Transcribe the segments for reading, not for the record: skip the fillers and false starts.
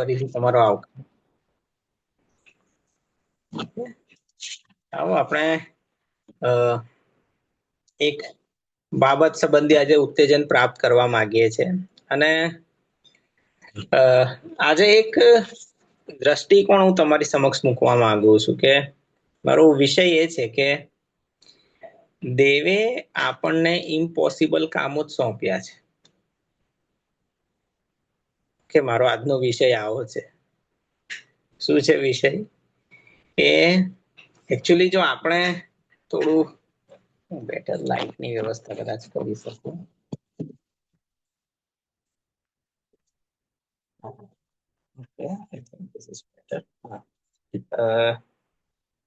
ફરીથી તમારો આવકાર. આવો આપણે એક બાબત સંબંધી આજે ઉત્તેજન પ્રાપ્ત કરવા માંગીએ છીએ અને આજે એક દ્રષ્ટિકોણ હું તમારી સમક્ષ મૂકવા માંગુ છું કે મારો વિષય એ છે કે દેવે આપણને ઇમ્પોસિબલ કામો જ સોંપ્યા છે. કે મારો આજનો વિષય આવો છે. શું છે વિષય? એ એકચ્યુઅલી જો આપણે થોડું બેટર લાઇટની વ્યવસ્થા કદાચ કરી શકું.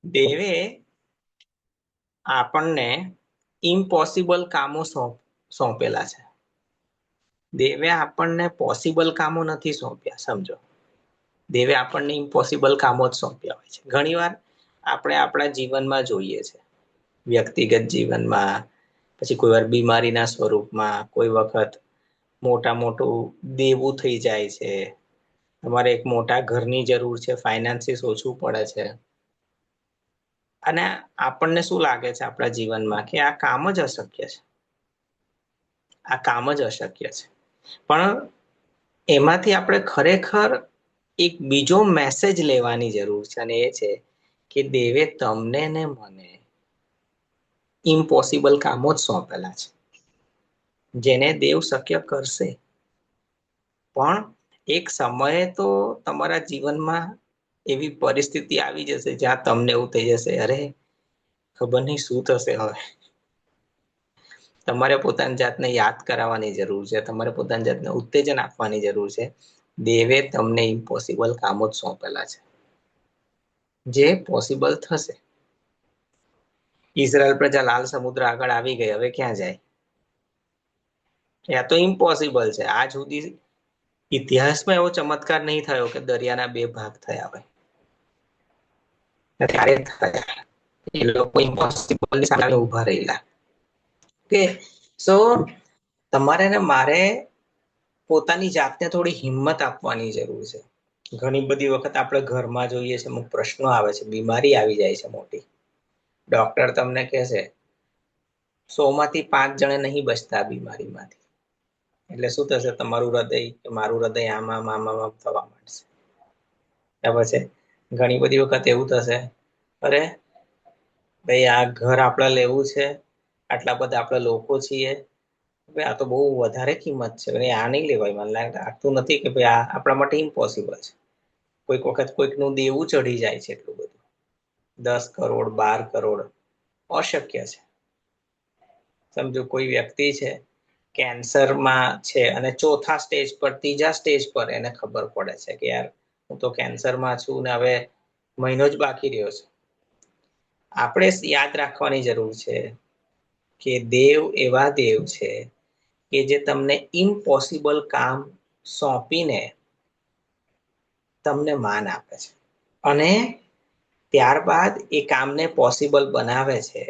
દેવે આપણને ઇમ્પોસિબલ કામો સોંપેલા છે. દેવે આપણને પોસિબલ કામો નથી સોંપ્યા. સમજો, દેવે આપણને ઇમ્પોસિબલ કામો જ સોંપ્યા હોય છે. ઘણી વાર આપણે આપણા જીવનમાં જોઈએ છે, વ્યક્તિગત જીવનમાં, પછી કોઈ વાર બીમારીના સ્વરૂપમાં, કોઈ વખત મોટું દેવું થઈ જાય છે. તમારે એક મોટા ઘરની જરૂર છે, ફાઇનાન્સિસ ઓછું પડે છે અને આપણને શું લાગે છે આપણા જીવનમાં કે આ કામ જ અશક્ય છે. આ કામ જ અશક્ય છે. પણ એમાંથી આપણે ખરેખર એક બીજો મેસેજ લેવાની જરૂર છે અને એ છે કે દેવે તમને ને મને ઇમ્પોસિબલ કામો જ સોંપેલા છે, જેને દેવ શક્ય કરશે. પણ એક સમયે તો તમારા જીવનમાં એવી પરિસ્થિતિ આવી જશે જ્યાં તમને એવું થઈ જશે, અરે ખબર નહીં શું થશે હવે. તમારે પોતાની જાતને યાદ કરાવવાની જરૂર છે. તમારે પોતાની જાતને ઉત્તેજન આપવાની જરૂર છે. દેવે તમને ઇમ્પોસિબલ કામો જ સોંપેલા છે, જે પોસિબલ થશે. ઈઝરાયલ પ્રજા લાલ સમુદ્ર આગળ આવી ગઈ, હવે ક્યાં જાય? આ તો ઇમ્પોસિબલ છે. આજ સુધી ઇતિહાસમાં એવો ચમત્કાર નહીં થયો કે દરિયાના બે ભાગ થયા હોય. ત્યારે થયા. એ લોકો ઇમ્પોસિબલની સામે ઉભા રહેલા. કે સો તમારે ને મારે પોતાની જાતને થોડી હિંમત આપવાની જરૂર છે. ઘણી બધી વખત આપણે ઘરમાં જોઈએ છે, અમુક પ્રશ્નો આવે છે, બીમારી આવી જાય છે મોટી. ડોક્ટર તમને કહેશે 100 માંથી 5 જણે નહીં બચતા આ બીમારીમાંથી. એટલે શું થશે? તમારું હૃદય કે મારું હૃદય આમ થવા માંડશે. પછી ઘણી બધી વખત એવું થશે, અરે ભાઈ આ ઘર આપણે લેવું છે, આટલા બધા આપણે લોકો છીએ, આ તો બહુ વધારે કિંમત છે, આ નહીં લેવાય. મને લાગતું નથી કે ભાઈ આ આપણા માટે ઇમ્પોસિબલ છે. કોઈક વખત કોઈકનું દેવું ચડી જાય છે, એટલું બધું 10 કરોડ 12 કરોડ અશક્ય છે. સમજો કોઈ વ્યક્તિ છે, કેન્સરમાં છે અને ચોથા સ્ટેજ પર, ત્રીજા સ્ટેજ પર એને ખબર પડે છે કે યાર હું તો કેન્સરમાં છું ને હવે મહિનો જ બાકી રહ્યો છે. આપણે યાદ રાખવાની જરૂર છે કે દેવ એવા દેવ છે કે જે તમને ઇમ્પોસિબલ કામ સોંપીને તમને માન આપે છે અને ત્યારબાદ એ કામને પોસિબલ બનાવે છે,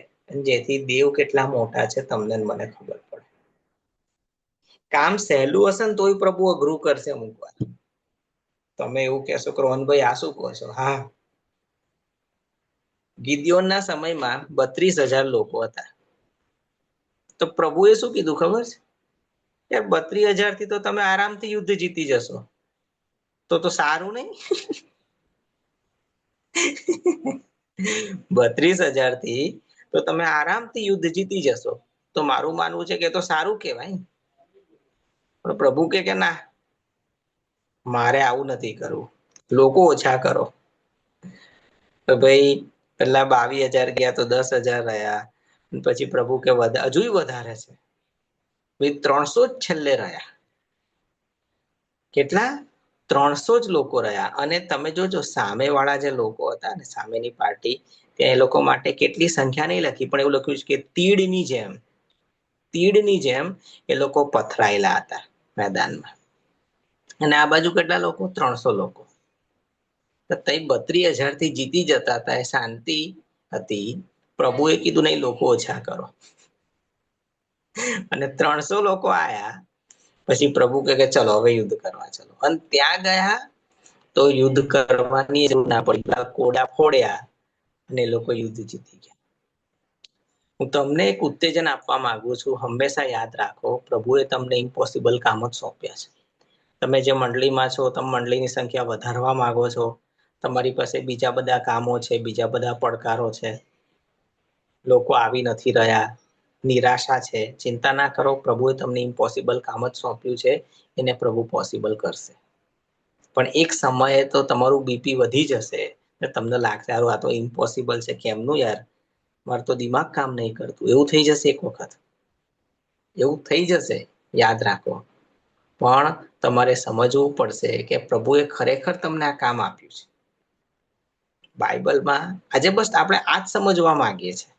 જેથી દેવ કેટલા મોટા છે તમને મને ખબર પડે. કામ સહેલું હશે ને તોય પ્રભુ અઘરું કરશે અમુક વાર. તમે એવું કહેશો કે રોહનભાઈ આ શું કહો છો? હા, ગિદિયોનના સમયમાં 32,000 લોકો હતા. તો પ્રભુએ શું કીધું ખબર છે? 32,000 થી તો તમે આરામથી યુદ્ધ જીતી જશો. તો સારું નહીં? 32,000 થી તો તમે આરામથી યુદ્ધ જીતી જશો. તો મારું માનવું છે કે તો સારું કહેવાય. પણ પ્રભુ કે ના, મારે આવું નથી કરવું, લોકો ઓછા કરો. તો ભાઈ પેલા 22,000 ગયા તો 10,000 રહ્યા. પછી પ્રભુ કે હજુ વધારે છે, ભાઈ 300 જ છેલ્લે રહ્યા. કેટલા? 300 જ લોકો રહ્યા. અને તમે જોજો સામે વાળા જે લોકો હતા ને, સામેની પાર્ટી, ત્યાં એ લોકો માટે કેટલી સંખ્યા નહીં લખી, પણ એવું લખ્યું છે કે તીડની જેમ એ લોકો પથરાયેલા હતા મેદાનમાં. અને આ બાજુ કેટલા લોકો? 300 લોકો. 32,000 થી જીતી જતા હતા, એ શાંતિ હતી. પ્રભુએ કીધું નહીં, લોકો ઓછા કરો. અને 300 લોકો આયા. પછી પ્રભુ કે ચલો હવે યુદ્ધ કરવા ચલો. અને ત્યાં ગયા તો યુદ્ધ કરવાની જરૂર ના પડી, કોડા ફોડ્યા અને એ લોકો યુદ્ધ જીતી ગયા. હું તમને એક ઉત્તેજન આપવા માંગુ છું, હંમેશા યાદ રાખો, પ્રભુએ તમને ઇમ્પોસિબલ કામ જ સોંપ્યા છે. તમે જે મંડળીમાં છો, તમે મંડળીની સંખ્યા વધારવા માંગો છો, તમારી પાસે બીજા બધા કામો છે, બીજા બધા પડકારો છે, લોકો આવી નથી રહ્યા, નિરાશા છે, ચિંતા ના કરો, પ્રભુએ તમને ઇમ્પોસિબલ કામ જ સોંપ્યું છે, એને પ્રભુ પોસિબલ કરશે. પણ એક સમયે તો તમારું બીપી વધી જશે, તમને લાગશે આ તો ઇમ્પોસિબલ છે, કેમનું યાર, મારું તો દિમાગ કામ નહીં કરતું, એવું થઈ જશે એક વખત, એવું થઈ જશે, યાદ રાખો. પણ તમારે સમજવું પડશે કે પ્રભુએ ખરેખર તમને આ કામ આપ્યું છે. બાઇબલમાં આજે બસ આપણે આ જ સમજવા માંગીએ છીએ,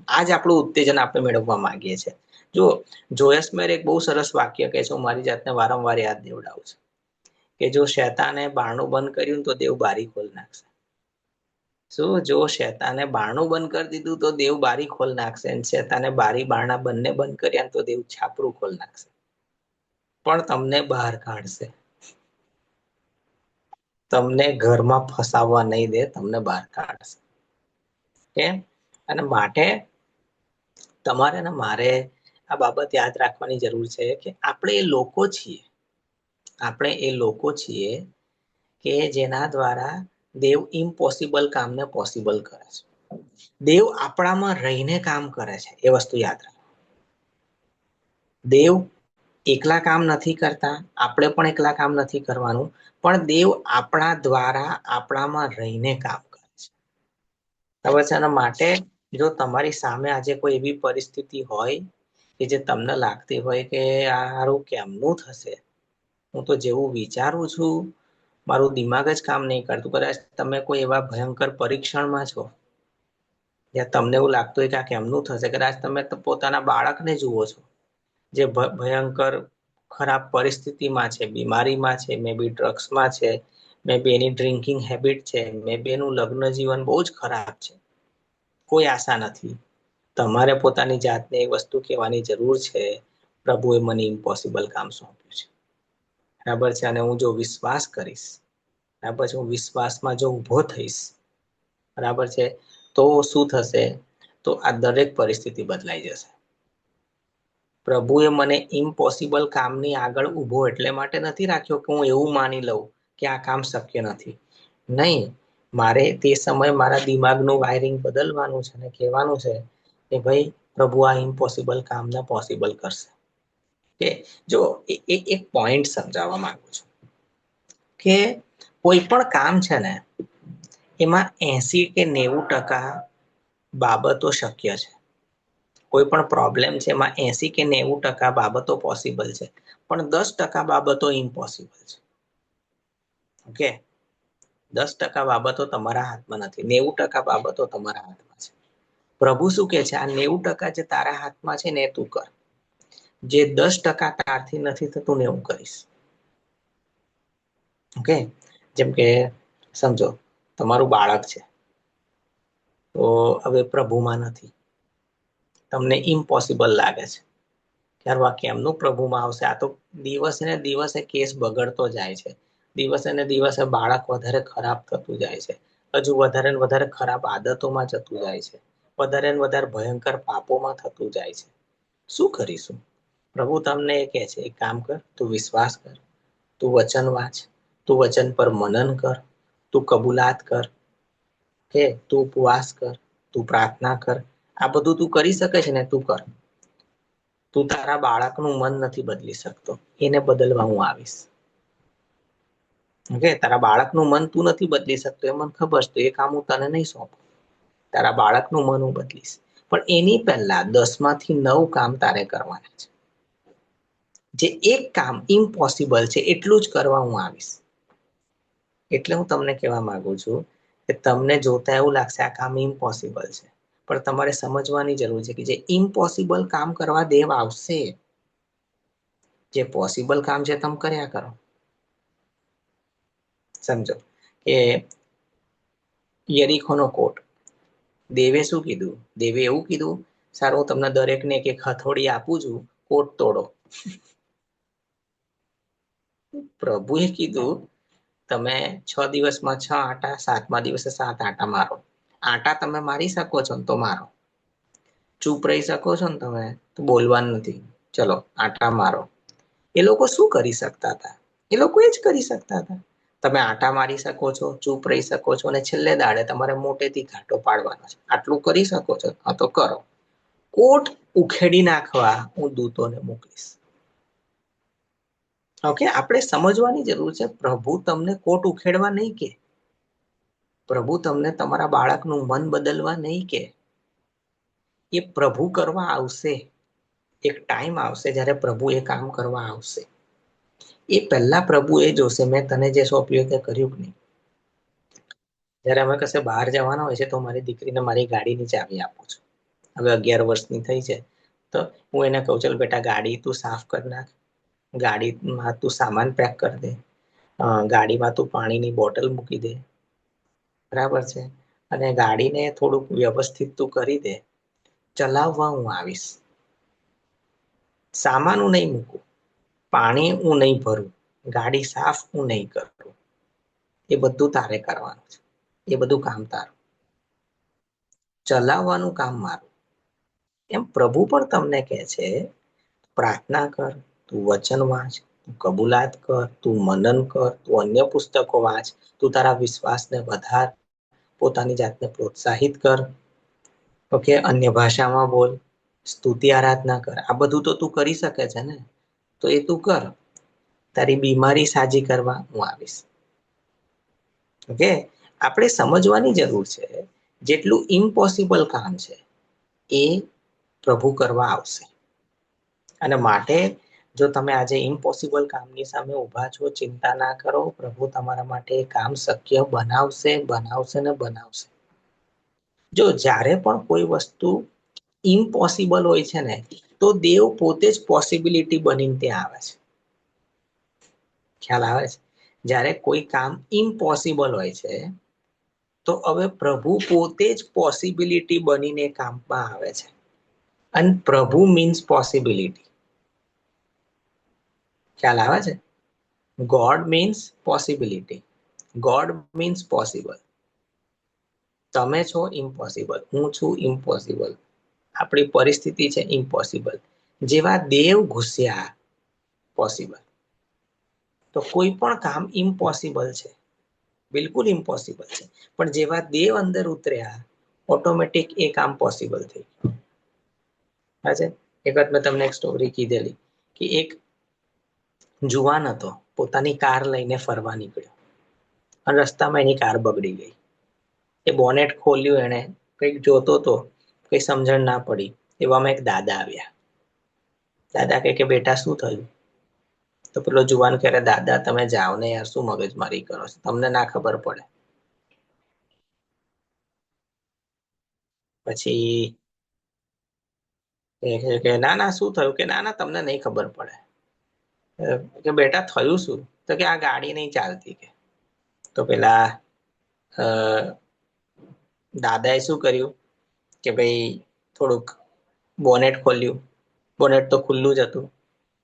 આ જ આપણું ઉત્તેજન આપણે મેળવવા માંગીએ છીએ. જો જોયસ મેર એક બહુ સરસ વાક્ય કહે છે, હું મારી જાતને વારંવાર યાદ દેવડાવું છું કે જો શેતાને બારણું બંધ કર્યું તો દેવ બારી ખોલી નાખશે. શું? જો શેતાને બારણું બંધ કરી દીધું તો દેવ બારી ખોલ નાખશે, અને શેતાને બારી બારણા બંને બંધ કર્યા તો દેવ છાપરું ખોલ નાખશે, પણ તમને બહાર કાઢશે. તમને ઘરમાં ફસાવવા નહીં દે, તમને બહાર કાઢશે. કેમ? અને માટે તમારે ને મારે આ બાબત યાદ રાખવાની જરૂર છે કે આપણે એ લોકો છીએ, આપણે એ લોકો છીએ કે જેના દ્વારા દેવ ઇમ્પોસિબલ કામને પોસિબલ કરે છે. દેવ આપણામાં રહીને કામ કરે છે, એ વસ્તુ યાદ રાખો. દેવ એકલા કામ નથી કરતા, આપણે પણ એકલા કામ નથી કરવાનું, પણ દેવ આપણા દ્વારા આપણામાં રહીને કામ કરે છે. બરાબર છે? એના માટે જો તમારી સામે આજે કોઈ એવી પરિસ્થિતિ હોય કે જે તમને લાગતી હોય કે આ હારું કેમનું થશે, હું તો જેવું વિચારું છું મારું દિમાગ જ કામ નહીં કરતું, કદાચ તમે કોઈ એવા ભયંકર પરીક્ષણમાં છો જ્યાં તમને એવું લાગતું હોય કે આ કેમનું થશે, કદાચ તમે પોતાના બાળકને જુઓ છો જે ભયંકર ખરાબ પરિસ્થિતિમાં છે, બીમારીમાં છે, મે બી ડ્રગ્સમાં છે, મે બી એની ડ્રિંકિંગ હેબિટ છે, મે બી એનું લગ્ન જીવન બહુ જ ખરાબ છે, કોઈ આશા નથી. તમારે પોતાની જાતને એ વસ્તુ કહેવાની જરૂર છે, પ્રભુએ મને ઇમ્પોસિબલ કામ સોંપ્યું છે. બરાબર છે? અને હું જો વિશ્વાસ કરીશ, બરાબર છે, હું વિશ્વાસમાં જો ઊભો થઈશ, બરાબર છે, તો શું થશે, તો આ દરેક પરિસ્થિતિ બદલાઈ જશે. પ્રભુએ મને ઇમ્પોસિબલ કામની આગળ ઊભો એટલે માટે નથી રાખ્યો કે હું એવું માની લઉં કે આ કામ શક્ય નથી. નહીં, મારે તે સમયે મારા દિમાગનું વાયરિંગ બદલવાનું છે અને કહેવાનું છે કે ભાઈ પ્રભુ આ ઇમ્પોસિબલ કામને પોસિબલ કરશે. કે જો એક પોઈન્ટ સમજાવવા માંગુ છું કે કોઈ પણ કામ છે ને એમાં 80 કે 90% બાબતો શક્ય છે. કોઈ પણ પ્રોબ્લેમ છે એમાં 80 કે 90% બાબતો પોસિબલ છે, પણ 10% બાબતો ઇમ્પોસિબલ છે. ઓકે, 10% બાબતો તમારા હાથમાં નથી, 90% બાબતો તમારા હાથમાં છે. પ્રભુ શું કે છે? આ 90% જે તારા હાથમાં છે ને એ તું કર, જે 10% તારથી નથી થતું ને હું કરીશ. ઓકે, જેમ કે સમજો તમારું બાળક છે, તો હવે પ્રભુમાં નથી, તમને ઇમ્પોસિબલ લાગે છે યાર આ કેમનું પ્રભુમાં આવશે, આ તો દિવસે ને દિવસે કેસ બગડતો જાય છે, દિવસે ને દિવસે બાળક વધારે ખરાબ થતું જાય છે, હજુ વધારે ને વધારે ખરાબ આદતોમાં જતું જાય છે, વધારે ને વધારે ભયંકર પાપોમાં થતું જાય છે. શું કરીશું? પ્રભુ તમને એ કહે છે એક કામ કર, તું વિશ્વાસ કર, તું વચન વાંચ, તું વચન પર મનન કર, તું કબૂલાત કર, કે તું ઉપવાસ કર, તું પ્રાર્થના કર, આ બધું તું કરી શકે છે ને તું કર. તું તારા બાળકનું મન નથી બદલી શકતો, એને બદલવા હું આવીશ. ઓકે, તારા બાળકનું મન તું નથી બદલી શકતો એ મને ખબર છે, એ કામ હું તને નહીં સોંપું. તારા બાળકનું મન હું બદલીશ, પણ એની પહેલા 10માંથી 9 કામ તારે કરવાના છે. જે એક કામ ઇમ્પોસિબલ છે એટલું જ કરવા હું આવીશ. એટલે હું તમને કહેવા માંગુ છું કે તમને જોતા એવું લાગશે આ કામ ઇમ્પોસિબલ છે, પણ તમારે સમજવાની જરૂર છે કે જે ઇમ્પોસિબલ કામ કરવા દેવ આવશે, જે પોસિબલ કામ છે તમે કર્યા કરો. સમજો કે યરીખોનો કોટ, દેવે શું કીધું? દેવે એવું કીધું, સારું હું તમને દરેકને એક હથોડી આપું છું, કોટ તોડો. પ્રભુએ કીધું તમે 6 દિવસમાં 6 આંટા, 7મા દિવસે 7 આંટા મારો. આંટા તમે મારી શકો છો ને તો મારો. ચૂપ રહી શકો છો ને તમે તો બોલવાનું નથી. ચલો આંટા મારો. એ લોકો શું કરી શકતા હતા? એ લોકો એ જ કરી શકતા હતા. તમે આંટા મારી શકો છો, ચૂપ રહી શકો છો, અને છેલ્લે દાડે તમારે મોટેથી ઘાટો પાડવાનો છે. આટલું કરી શકો છો, હા તો કરો. કોટ ઉખેડી નાખવા હું દૂતોને મોકલીશ. ઓકે, આપણે સમજવાની જરૂર છે. પ્રભુ તમને કોટ ઉખેડવા નહીં કે, પ્રભુ તમને તમારા બાળકનું મન બદલવા નહીં કે. એ પ્રભુ કરવા આવશે. એક ટાઈમ આવશે જ્યારે પ્રભુ એ કામ કરવા આવશે. એ પહેલા પ્રભુ એ જોશે મેં તને જે સોંપ્યું તે કર્યું કે નહીં. જ્યારે અમે કશે બહાર જવાના હોય છે તો મારી દીકરીને મારી ગાડીની ચાવી આપું છું. હવે 11 વર્ષની થઈ છે તો હું એને કહું ચાલ બેટા ગાડી તું સાફ કરી નાખ, ગાડીમાં તું સામાન પેક કરી દે, ગાડીમાં તું પાણીની બોટલ મૂકી દે, બરાબર છે, અને ગાડીને થોડુંક વ્યવસ્થિત તું કરી દે. ચલાવવા હું આવીશ. સામાન હું નહીં મૂકું, પાણી હું નહીં ભરું, ગાડી સાફ હું નહીં કરું. એ બધું તારે કરવાનું છે. એ બધું કામ તારું, ચલાવવાનું કામ મારું. એમ પ્રભુ પણ તમને કહે છે પ્રાર્થના કર, તું વચન વાંચ, તું કબૂલાત કર, તું મનન કર, તું અન્ય પુસ્તકો વાંચ, તું તારા વિશ્વાસને વધાર, પોતાની જાતને પ્રોત્સાહિત કર. ઓકે, અન્ય ભાષામાં બોલ, સ્તુતિ આરાધના કર. આ બધું તો તું કરી શકે છે ને, તો એ તું કર. તારી બીમારી સાજી કરવા હું આવીશ. ઓકે, આપણે સમજવાની જરૂર છે જેટલું ઇમ્પોસિબલ કામ છે એ પ્રભુ કરવા આવશે. અને માટે જો તમે આજે ઇમ્પોસિબલ કામની સામે ઊભા છો, ચિંતા ના કરો. પ્રભુ તમારા માટે કામ શક્ય બનાવશે, બનાવશે ને બનાવશે. જો જ્યારે પણ કોઈ વસ્તુ ઇમ્પોસિબલ હોય છે ને તો દેવ પોતે જ પોસિબિલિટી બનીને ત્યાં આવે છે. ખ્યાલ આવે છે? જ્યારે કોઈ કામ ઇમ્પોસિબલ હોય છે તો હવે પ્રભુ પોતે જ પોસિબિલિટી બનીને કામમાં આવે છે. અને પ્રભુ મીન્સ પોસિબિલિટી. ખ્યાલ આવે છે? God means possibility. God means possible. તમે છો ઇમ્પોસિબલ, હું છું ઇમ્પોસિબલ, આપણી પરિસ્થિતિ છે ઇમ્પોસિબલ. જેવા દેવ ઘુસ્યા પોસિબલ. તો કોઈ પણ કામ ઇમ્પોસિબલ છે, બિલકુલ ઇમ્પોસિબલ છે. પણ જેવા દેવ અંદર ઉતર્યા ઓટોમેટિક એ કામ પોસિબલ થઈ ગયું. હા છે. એક વાત મેં તમને એક સ્ટોરી કીધેલી કે એક જુવાન હતો, પોતાની કાર લઈને ફરવા નીકળ્યો અને રસ્તામાં એની કાર બગડી ગઈ. એ બોનેટ ખોલ્યું, એને કંઈક જોતો તો, કઈ સમજણ ના પડી. એવામાં એક દાદા આવ્યા. દાદા કહે કે બેટા શું થયું? તો પેલો જુવાન કહે દાદા તમે જાઓ ને યાર, શું મગજમારી કરો છો, તમને ના ખબર પડે. પછી કે ના ના શું થયું? કે ના ના તમને નહીં ખબર પડે. કે બેટા થયું શું? તો કે આ ગાડી નહીં ચાલતી. કે તો પેલા દાદાએ શું કર્યું કે ભાઈ થોડુંક બોનેટ ખોલ્યું. બોનેટ તો ખુલ્લું જ હતું.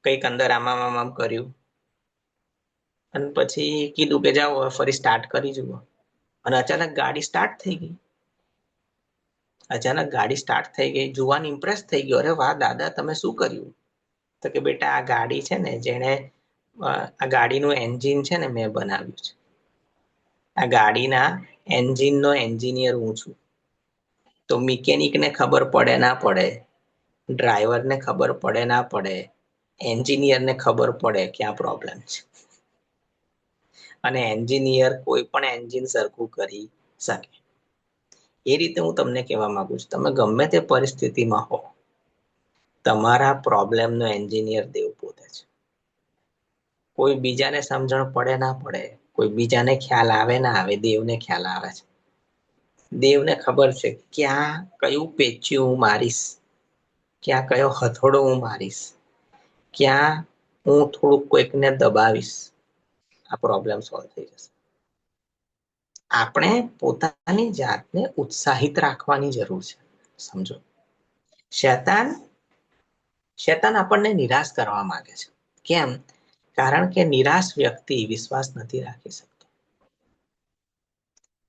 કંઈક અંદર આમ કર્યું અને પછી કીધું કે જાઓ ફરી સ્ટાર્ટ કરી જુઓ. અને અચાનક ગાડી સ્ટાર્ટ થઈ ગઈ. અચાનક ગાડી સ્ટાર્ટ થઈ ગઈ. જુવાન ઇમ્પ્રેસ થઈ ગયો, અરે વાહ દાદા તમે શું કર્યું? તો કે બેટા આ ગાડી છે ને, જેણે આ ગાડીનું એન્જિન છે ને મેં બનાવ્યું છે. આ ગાડીના એન્જિનનો એન્જિનિયર હું છું. તો મિકેનિકને ખબર પડે ના પડે, ડ્રાઈવરને ખબર પડે ના પડે, એન્જિનિયરને ખબર પડે ક્યાં પ્રોબ્લેમ છે. અને એન્જિનિયર કોઈ પણ એન્જિન સરખું કરી શકે. એ રીતે હું તમને કહેવા માંગુ છું, તમે ગમે તે પરિસ્થિતિમાં હો, તમારા પ્રોબ્લેમનો એન્જિનિયર દેવ પોતે છે. કોઈ બીજાને સમજણ પડે ના પડે, કોઈ બીજાને ખ્યાલ આવે ના આવે, દેવને ખ્યાલ આવે છે. દેવને ખબર છે ક્યાં કયું પેચ્યું હું મારીશ, ક્યાં કયો હથોડો હું મારીશ, ક્યાં હું થોડુંક કોઈકને દબાવીશ, આ પ્રોબ્લેમ સોલ્વ થઈ જશે. આપણે પોતાની જાતને ઉત્સાહિત રાખવાની જરૂર છે. સમજો, શૈતાન આપણને નિરાશ કરવા માંગે છે. કેમ? કારણ કે નિરાશ વ્યક્તિ વિશ્વાસ નથી રાખી શકતો.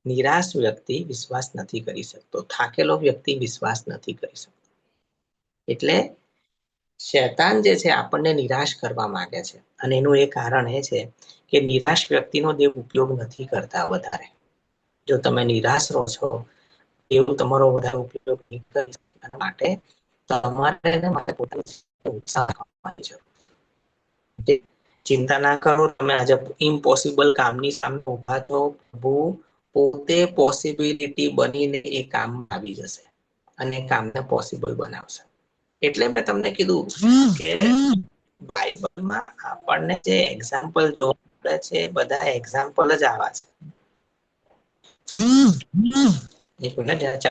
નિરાશ વ્યક્તિ વિશ્વાસ નથી કરી શકતો, થાકેલો વ્યક્તિ વિશ્વાસ નથી કરી શકતો. એટલે શૈતાન જે છે આપણને નિરાશ કરવા માંગે છે, અને એનું એ કારણ એ છે કે નિરાશ વ્યક્તિનો દેવ ઉપયોગ નથી કરતા વધારે. જો તમે નિરાશ રહો છો, એવું તમારો વધારે ઉપયોગ નહીં કરી શકે. માટે તમારે એને માટે પોતાની ઉત્સાહ આપવાની જરૂર છે. ચિંતા ના કરો, તમે આજે ઇમ્પોસિબલ કામની સામે ઉભા છો, પ્રભુ પોતે પોસિબિલિટી બનીને એ કામમાં આવી જશે અને કામને પોસિબલ બનાવશે. એટલે મેં તમને કીધું કે બાઇબલમાં આપણને જે એક્ઝામ્પલ જોવા મળે છે, બધા એક્ઝામ્પલ જ આવા છે. એક મિનિટ.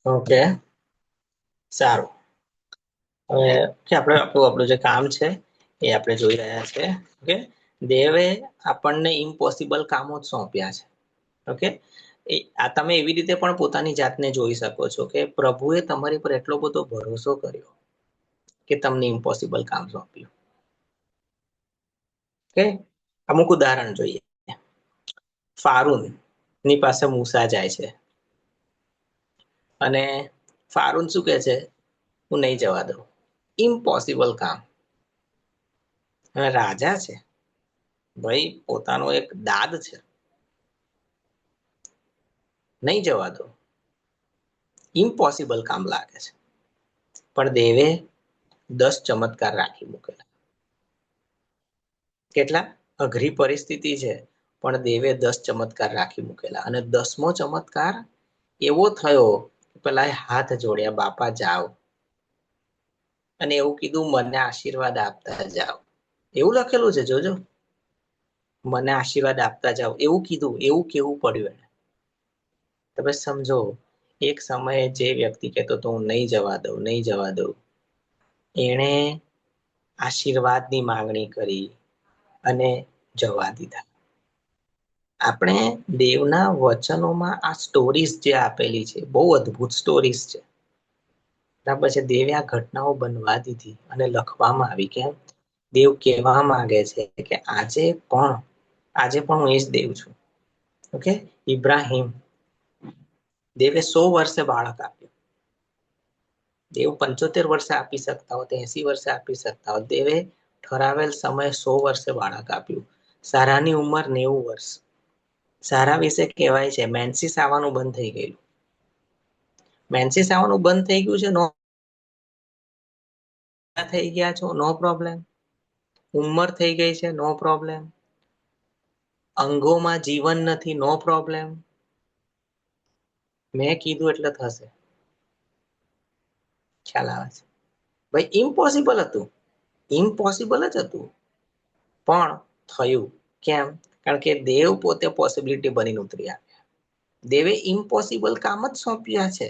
ઓકે, સારું. હવે કે આપણું જે કામ છે એ આપણે જોઈ રહ્યા છે. ઓકે, દેવે આપણને ઇમ્પોસિબલ કામો જ સોંપ્યા છે. ઓકે, આ તમે એવી રીતે પણ પોતાની જાતને જોઈ શકો છો કે પ્રભુએ તમારી પર એટલો બધો ભરોસો કર્યો કે તમને ઇમ્પોસિબલ કામ સોંપ્યું. ઓકે, અમુક ઉદાહરણ જોઈએ. ફારૂન ની પાસે મૂસા જાય છે અને ફારૂન શું કહે છે? હું નહીં જવા દઉં. ઇમ્પોસિબલ કામ. અને રાજા છે ભાઈ, પોતાનો એક દાદ છે, નહીં જવા દો. ઇમ્પોસિબલ કામ લાગે છે, પણ દેવે 10 ચમત્કાર રાખી મૂકેલા. કેટલા અઘરી પરિસ્થિતિ છે, પણ દેવે 10 ચમત્કાર રાખી મૂકેલા. અને 10મો ચમત્કાર એવો થયો, પેલા હાથ જોડ્યા, બાપા જાઓ, અને એવું કીધું મને આશીર્વાદ આપતા જાઓ. એવું લખેલું છે, જોજો. મને આશીર્વાદ આપતા જાઓ એવું કીધું, એવું કેવું પડ્યું એને. તમે સમજો, એક સમયે જે વ્યક્તિ કહેતો તો હું નહીં જવા દઉં, નહીં જવા દઉં, એણે આશીર્વાદની માંગણી કરી અને જવા દીધા. આપણે દેવના વચનોમાં આ સ્ટોરીઝ જે આપેલી છે, બહુ અદ્ભુત સ્ટોરીઝ છે. બરાબર છે. દેવે આ ઘટનાઓ બનવા દીધી અને લખવામાં આવી. કેમ? દેવ કહેવા માંગે છે કે આજે પણ હું એ જ દેવ છું. ઓકે, ઇબ્રાહિમ, દેવે 100 વર્ષે બાળક આપ્યું. દેવ 75 વર્ષે આપી શકતા હોત, 80 વર્ષે આપી શકતા હોત. દેવે ઠરાવેલ સમયે 100 વર્ષે બાળક આપ્યું. સારાની ઉંમર 90 વર્ષ. સારા વિશે કહેવાય છે મેન્સિસ આવવાનું બંધ થઈ ગયેલું. મેન્સિસ આવવાનું બંધ થઈ ગયું છે, થઈ ગયા છો, નો પ્રોબ્લેમ. ઉંમર થઈ ગઈ છે, નો પ્રોબ્લેમ. અંગોમાં જીવન નથી, નો પ્રોબ્લેમ. મેં કીધું એટલે થશે. ખ્યાલ આવે છે ભાઈ? ઇમ્પોસિબલ હતું, ઇમ્પોસિબલ જ હતું, પણ થયું. કેમ? કારણ કે દેવ પોતે પોસિબિલિટી બનીને ઉતરી આવ્યા. દેવે ઇમ્પોસિબલ કામ જ સોંપ્યા છે.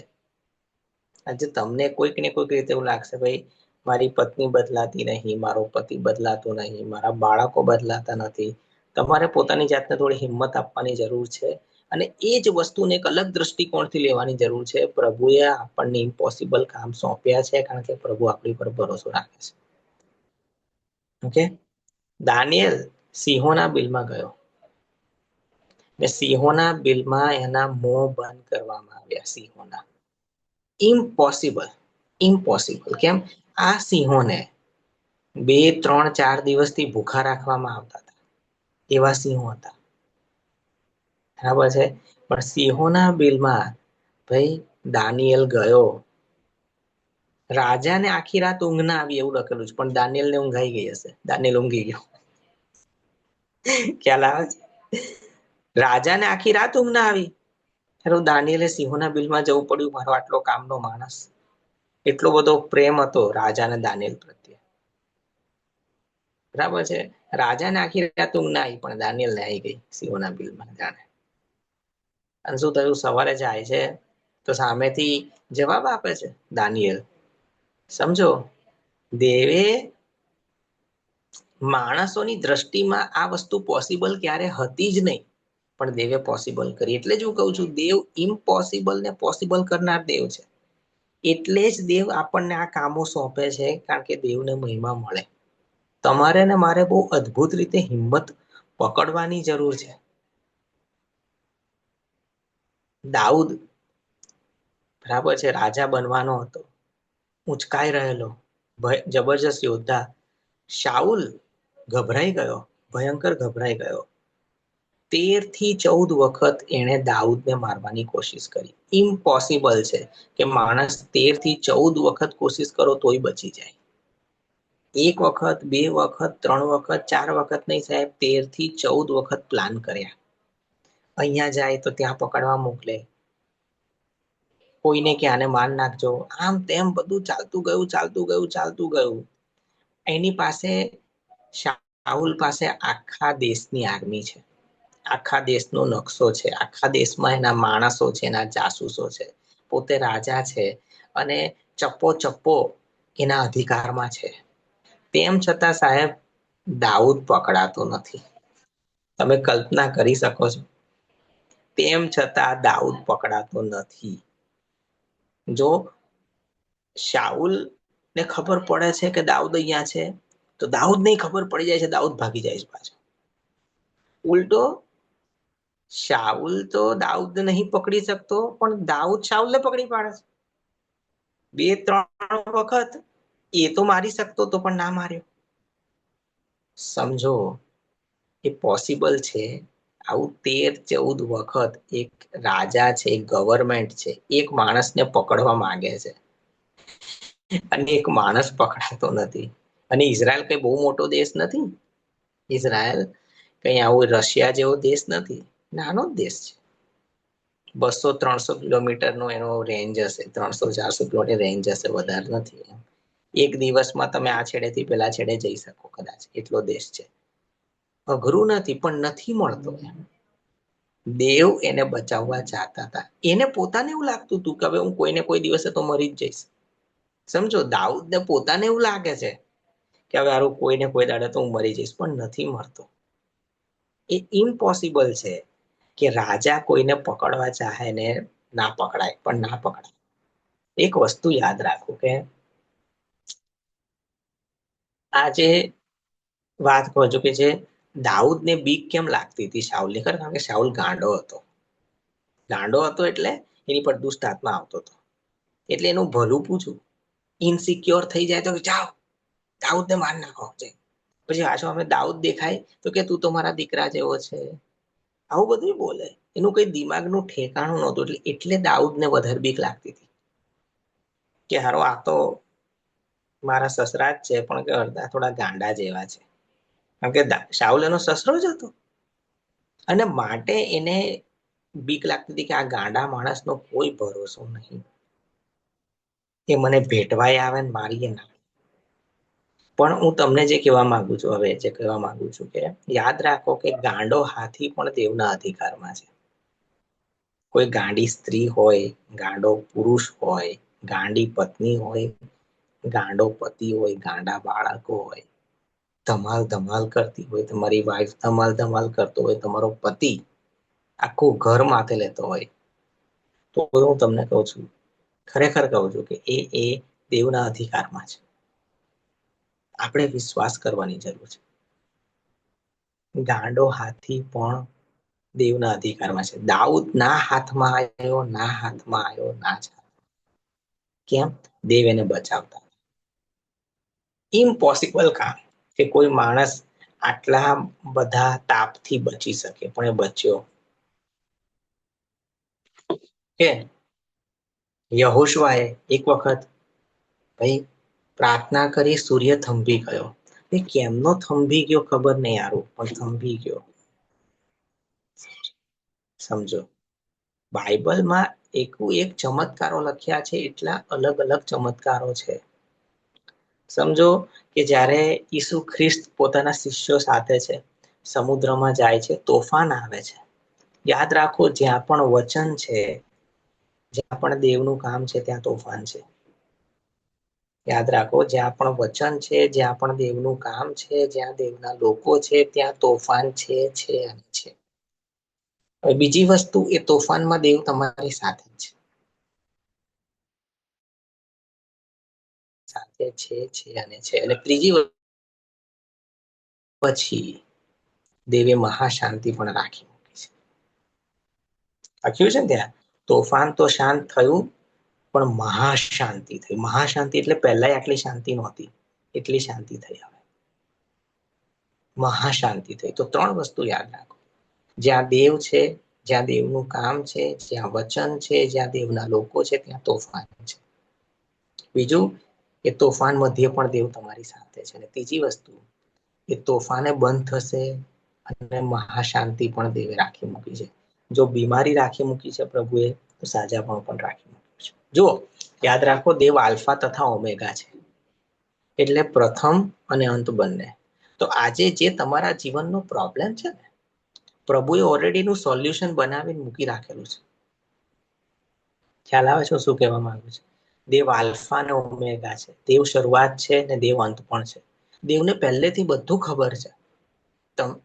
આજે તમને કોઈક ને કોઈક રીતે એવું લાગશે, ભાઈ મારી પત્ની બદલાતી નહીં, મારો પતિ બદલાતો નહીં, મારા બાળકો બદલાતા નથી. તમારે પોતાની જાતને થોડી હિંમત આપવાની જરૂર છે, અને એ જ વસ્તુને એક અલગ દ્રષ્ટિકોણથી લેવાની જરૂર છે. પ્રભુએ આપણને ઇમ્પોસિબલ કામ સોંપ્યા છે, કારણ કે પ્રભુ આપણી પર ભરોસો રાખે છે. ઓકે, દાનિયેલ સિંહોના બિલમાં ગયો ને સિંહોના બિલમાં એના મોં બંધ કરવામાં આવ્યા. સિંહોના ઇમ્પોસિબલ, ઇમ્પોસિબલ. કેમ? આ સિંહોને 2, 3, 4 દિવસથી ભૂખા રાખવામાં આવતા હતા, એવા સિંહો હતા. બરાબર છે. પણ સિંહોના બિલમાં ભાઈ દાનિયેલ ગયો. રાજાને આખી રાત ઊંઘ ના આવી એવું લખેલું છે, પણ દાનિયેલને ઊંઘ આવી ગઈ હશે. દાનિયેલ ઊંઘી ગયો. ખ્યાલ આવે છે? રાજાને આખી રાત ઊંઘ ના આવી. દાનિયેલે સિંહોના બિલમાં જવું પડ્યું. મારો આટલો કામનો માણસ, એટલો બધો પ્રેમ હતો રાજાને દાનિયેલ પ્રત્યે. બરાબર છે. રાજાને આખી રાત ઊંઘ ના આવી, પણ દાનિયેલને આવી ગઈ સિંહોના બિલમાં. જાણે અને શું થયું? સવારે જાય છે તો સામેથી જવાબ આપે છે દાનિયેલ. સમજો, દેવે માણસોની દ્રષ્ટિમાં આ વસ્તુ પોસિબલ ક્યારે હતી જ નહીં, પણ દેવે પોસિબલ કરી. એટલે જ હું કહું છું, દેવ ઇમ્પોસિબલ ને પોસિબલ કરનાર દેવ છે. એટલે જ દેવ આપણને આ કામો સોંપે છે, કારણ કે દેવને મહિમા મળે. તમારે ને મારે બહુ અદ્ભુત રીતે હિંમત પકડવાની જરૂર છે. દાઉદ બરાબર છે, રાજા બનવાનો હતો, ઉંચકાઈ રહેલો જબરજસ્ત યોદ્ધા. શાઉલ ગભરાઈ ગયો, ભયંકર ગભરાઈ ગયો. 13 થી 14 વખત એણે દાઉદને મારવાની કોશિશ કરી. ઇમ્પોસિબલ છે કે માણસ 13 થી 14 વખત કોશિશ કરો તોય બચી જાય. 1 વખત, 2 વખત, 3 વખત, 4 વખત નહીં સાહેબ, 13 થી 14 વખત પ્લાન કર્યા. અહીંયા જાય તો ત્યાં પકડવા મોકલે, કોઈને કે આને માર નાખજો, આમ તેમ બધું ચાલતું ગયું, ચાલતું ગયું, ચાલતું ગયું. એની પાસે, શાઉલ પાસે આખા દેશની આર્મી છે, આખા દેશનો નકશો છે, આખા દેશમાં એના માણસો છે, એના જાસૂસો છે, પોતે રાજા છે, અને ચપ્પો ચપ્પો એના અધિકારમાં છે. તેમ છતાં સાહેબ દાઉદ પકડાતો નથી. તમે કલ્પના કરી શકો છો? તેમ છતાં દાઉદ પકડાતો નથી. જો શાઉલ ને ખબર પડે છે કે દાઉદ અહીંયા છે, તો દાઉદ ને ખબર પડી જાય છે, દાઉદ ભાગી જાય છે પાછો. ઉલટો શાઉલ તો દાઉદ નહીં પકડી શકતો, પણ દાઉદ શાઉલને પકડી પાડે છે. 2, 3 વખત એ તો મારી શકતો તો, પણ ના માર્યો. સમજો, એ પોસિબલ છે. આવું 13, 14 વખત એક રાજા છે, ગવર્મેન્ટ છે, એક માણસને પકડવા માંગે છે, અને એક માણસ પકડાતો નથી. અને ઇઝરાયલ કઈ બહુ મોટો દેશ નથી. ઇઝરાયલ કઈ આવું રશિયા જેવો દેશ નથી, નાનો જ દેશ છે. 200, 300 કિલોમીટરનો એનો રેન્જ હશે, 300, 400 કિલોમીટર રેન્જ હશે, વધારે નથી. એક દિવસમાં તમે આ છેડેથી પેલા છેડે જઈ શકો કદાચ, એટલો દેશ છે. અઘરું નથી, પણ નથી મળતો. દેવ એને બચાવવા ચાહતા હતા. એને પોતાને એવું લાગતું હતું કે હવે હું કોઈને કોઈ દિવસે તો મરી જ જઈશ. સમજો, દાઉદને પોતાને એવું લાગે છે કે હવે હારું કોઈને કોઈ દાડે તો હું મરી જઈશ, પણ નથી મરતો. એ ઇમ્પોસિબલ છે કે રાજા કોઈને પકડવા ચાહે ને ના પકડાય, પણ ના પકડાય. એક વસ્તુ યાદ રાખો કે આજે વાત કહો છો કે જે દાઉદને બીક કેમ લાગતી હતી શાઉલની, કારણ કે શાઉલ ગાંડો હતો. ગાંડો હતો એટલે એની પર દુષ્ટ આત્મા આવતો હતો. એટલે એનું ભલું પૂછું, ઇનસિક્યોર થઈ જાય તો જાઓ દાઉદને માર નાખો. પછી પાછો અમે દાઉદ દેખાય તો કે તું તો મારા દીકરા જેવો છે, આવું બધું બોલે. એનું કઈ દિમાગનું ઠેકાણું નહોતું. એટલે દાઉદને વધારે બીક લાગતી હતી કે હારો આ તો મારા સસરા જ છે, પણ કે અડધા થોડા ગાંડા જેવા છે. કારણ કે શાઉલ એનો સસરો જ હતો, અને માટે એને બીક લાગતી હતી કે આ ગાંડા માણસનો કોઈ ભરોસો નહીં, એ મને ભેટવાય આવે ને મારીએ ના. પણ હું તમને જે કહેવા માંગુ છું, હવે જે કહેવા માંગુ છું કે યાદ રાખો કે ગાંડો હાથી પણ દેવના અધિકારમાં છે. કોઈ ગાંડી સ્ત્રી હોય, ગાંડો પુરુષ હોય, ગાંડી પત્ની હોય, ગાંડો પતિ હોય, ગાંડા બાળકો હોય, ધમાલ ધમાલ કરતી હોય તમારી વાઈફ, ધમાલ ધમાલ કરતો હોય તમારો પતિ, આખું ઘર માથે લેતો હોય, તો હું તમને કહું છું, ખરેખર કહું છું કે એ દેવના અધિકારમાં છે. આપણે વિશ્વાસ કરવાની જરૂર છે. ગાંડો હાથી પણ દેવના અધિકારમાં છે. દાઉદ ના હાથમાં આવ્યો, ના હાથમાં આવ્યો, ના જ. કેમ? દેવ એને બચાવતા. ઇમ્પોસિબલ કામ કે કોઈ માણસ આટલા બધા તાપથી બચી શકે, પણ એ બચ્યો કે યહોશુઆએ એક વખત ભાઈ પ્રાર્થના કરી, સૂર્ય થંભી ગયો. એ કેમનો થંભી ગયો ખબર નહીં યારું, પણ થંભી ગયો. સમજો, બાઇબલમાં એક ચમત્કારો લખ્યા છે, એટલા અલગ અલગ ચમત્કારો છે. સમજો કે જ્યારે ઈસુ ખ્રિસ્ત પોતાના શિષ્યો સાથે છે, સમુદ્રમાં જાય છે, તોફાન આવે છે. યાદ રાખો, જ્યાં પણ વચન છે, જ્યાં પણ દેવનું કામ છે, ત્યાં તોફાન છે. યાદ રાખો, જ્યાં પણ વચન છે, જ્યાં પણ દેવનું કામ છે, જ્યાં દેવના લોકો છે, ત્યાં તોફાન છે અને છે. હવે બીજી વસ્તુ, એ તોફાનમાં દેવ તમારી સાથે છે, સાથે છે અને છે. અને ત્રીજી પછી દેવે મહાશાંતિ પણ રાખી મૂકી છે. લખ્યું છે ને ત્યાં, તોફાન તો શાંત થયું, પણ મહાશાંતિ થઈ. મહાશાંતિ એટલે પહેલા આટલી શાંતિ નહોતી, એટલી શાંતિ થઈ. હવે મહાશાંતિ થઈ. તો ત્રણ વસ્તુ યાદ રાખો, જ્યાં દેવ છે, જ્યાં દેવનું કામ છે, જ્યાં વચન છે, જ્યાં દેવના લોકો છે, ત્યાં તોફાન છે. બીજું, એ તોફાન મધ્ય પણ દેવ તમારી સાથે છે. અને ત્રીજી વસ્તુ, એ તોફાને બંધ થશે અને મહાશાંતિ પણ દેવે રાખી મૂકી છે. જો બીમારી રાખી મૂકી છે પ્રભુએ, તો સાજાપણું પણ રાખી મૂક્યું છે. જુઓ, યાદ રાખો, દેવ આલ્ફા તથા ઓમેગા છે, એટલે પ્રથમ અને અંત બંને. તો આજે જે તમારા જીવનનો પ્રોબ્લેમ છે ને, પ્રભુએ ઓલરેડીનું સોલ્યુશન બનાવીને મૂકી રાખેલું છે. ખ્યાલ આવે છે શું કહેવા માંગુ છે? દેવ આલ્ફા અને ઓમેગા છે, દેવ શરૂઆત છે ને દેવ અંત પણ છે. દેવને પહેલેથી બધું ખબર છે.